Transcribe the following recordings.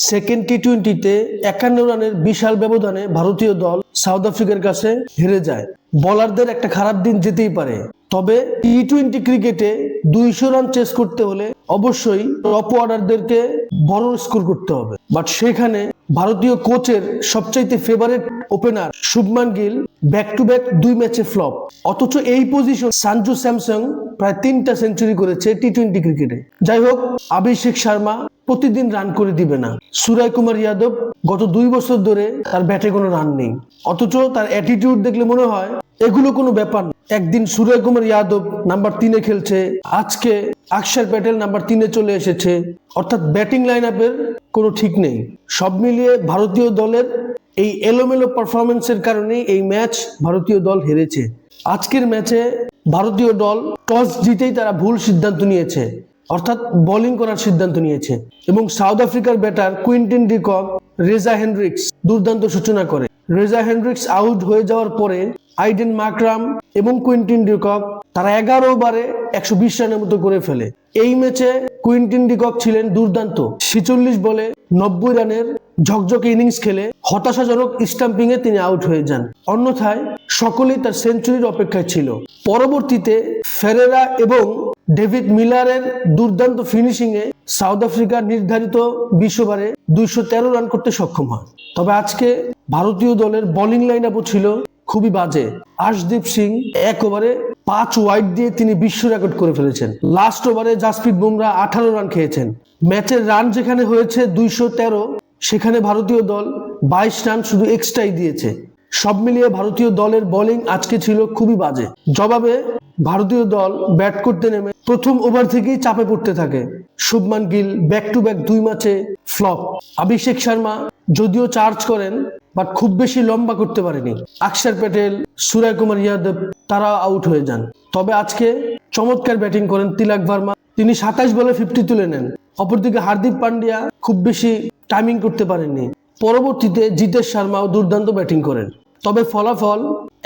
Second টি-20তে 51 রানের বিশাল ব্যবধানে ভারতীয় দল সাউথ আফ্রিকার কাছে হেরে যায়। বোলারদের একটা খারাপ দিন যেতেই পারে, তবে টি-20 ক্রিকেটে 200 রান চেস করতে হলে অবশ্যই টপ অর্ডারদেরকে বড় স্কোর করতে হবে। বাট সেখানে ভারতীয় কোচের সবচাইতে favourite opener Shubman Gill back to back 2 ম্যাচে ফ্লপ, অথচ এই পজিশন সঞ্জু স্যামসন প্রায় 3টা সেঞ্চুরি করেছে টি-20 ক্রিকেটে। যাই হোক, অভিষেক শর্মা প্রতিদিন রান করে দিবে না। সূর্যকুমার যাদব গত 2 বছর ধরে তার ব্যাটে কোনো রান নেই, অথচ তার অ্যাটিটিউড দেখলে মনে হয় এগুলো কোনো ব্যাপার না। একদিন সূর্যকুমার যাদব নাম্বার 3-এ খেলছে, আজকে অক্ষর প্যাটেল নাম্বার 3-এ চলে এসেছে, অর্থাৎ ব্যাটিং লাইন আপের কোনো ঠিক নেই। সব মিলিয়ে ভারতীয় দলের এই এলোমেলো পারফরমেন্সের কারণে এই ম্যাচ ভারতীয় দল হেরেছে। আজকের ম্যাচে ভারতীয় দল টস জিতেই তারা ভুল সিদ্ধান্ত নিয়েছে, অর্থাৎ বোলিং করার সিদ্ধান্ত নিয়েছে এবং সাউথ আফ্রিকার batter Quinton de Kock, Reza Hendrix দুর্দান্ত সূচনা করে। রেজা হেন্ড্রিক্স আউট হয়ে যাওয়ার পরে আইডেন মাকরাম এবং কুইন্টন ডি কক তারা 11 ওভারে 120 রানের মতো করে ফেলে। এই ম্যাচে কুইন্টন ডি কক ছিলেন দুর্দান্ত, 46 বলে 90 রানের ঝকঝকে ইনিংস খেলে হতাশাজনক স্টাম্পিং এ তিনি আউট হয়ে যান। অন্যথায় সকলেই তার সেঞ্চুরির অপেক্ষায় ছিল। পরবর্তীতে ফেরেরা এবং ডেভিড মিলারের দুর্দান্ত ফিনিশিং এ সাউথ আফ্রিকা নির্ধারিত 20 ওভারে 213 রান করতে সক্ষম হয়। তবে আজকে ভারতীয় দলের বোলিং লাইন আপও ছিল খুবই বাজে। আশদীপ সিং 1 ওভারে 5 ওয়াইড দিয়ে তিনি বিশ্ব রেকর্ড করে ফেলেছেন। লাস্ট ওভারে জাসপ্রীত বুমরা 18 রান খেয়েছেন। ম্যাচের রান যেখানে হয়েছে 213, সেখানে ভারতীয় দল 22 রান শুধু এক্সট্রাই দিয়েছে। সব মিলিয়ে ভারতীয় দলের বোলিং আজকে ছিল খুবই বাজে। জবাবে ভারতীয় দল ব্যাট করতে নেমে প্রথম ওভার থেকেই চাপে পড়তে থাকে। Shubman Gill back to back 2 ম্যাচে ফ্লপ। অভিষেক শর্মা যদিও চার্জ করেন, বাট খুব বেশি লম্বা করতে পারেনি। অক্ষর প্যাটেল, সূর্যকুমার যাদব তারা আউট হয়ে যান। তবে আজকে চমৎকার ব্যাটিং করেন তিলক ভার্মা, তিনি 27 বলে 50 তুলে নেন। অপরদিকে হার্দিক পান্ডিয়া খুব বেশি টাইমিং করতে পারেননি। পরবর্তীতে জিতেশ শর্মাও দুর্দান্ত ব্যাটিং করেন। তবে ফলাফল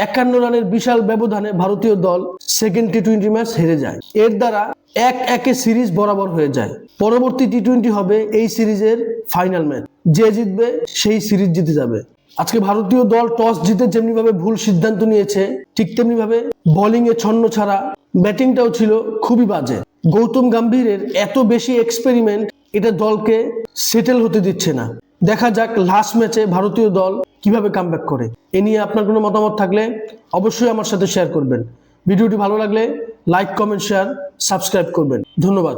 51 রানের বিশাল ব্যবধানে ভারতীয় দল সেকেন্ড টি-20 ম্যাচ হেরে যায়। এর দ্বারা 1-1 সিরিজ বরাবর হয়ে যায়। পরবর্তী টি-20 হবে এই সিরিজের ফাইনাল ম্যাচ, যে জিতবে সেই সিরিজ জিতে যাবে। আজকে ভারতীয় দল টস জিতে যেমনি ভাবে ভুল সিদ্ধান্ত নিয়েছে, ঠিক তেমনি ভাবে বোলিং এ ছন্ন ছাড়া ব্যাটিংটাও ছিল খুবই বাজে। গৌতম গম্ভীরের এত বেশি এক্সপেরিমেন্ট এটা দলকে সেটেল হতে দিচ্ছে না। দেখা যাক লাস্ট ম্যাচে ভারতীয় দল কিভাবে কামব্যাক করে। এ নিয়ে আপনার কোনো মতামত থাকলে অবশ্যই আমার সাথে শেয়ার করবেন। ভিডিওটি ভালো লাগলে লাইক, কমেন্ট, শেয়ার, সাবস্ক্রাইব করবেন। ধন্যবাদ।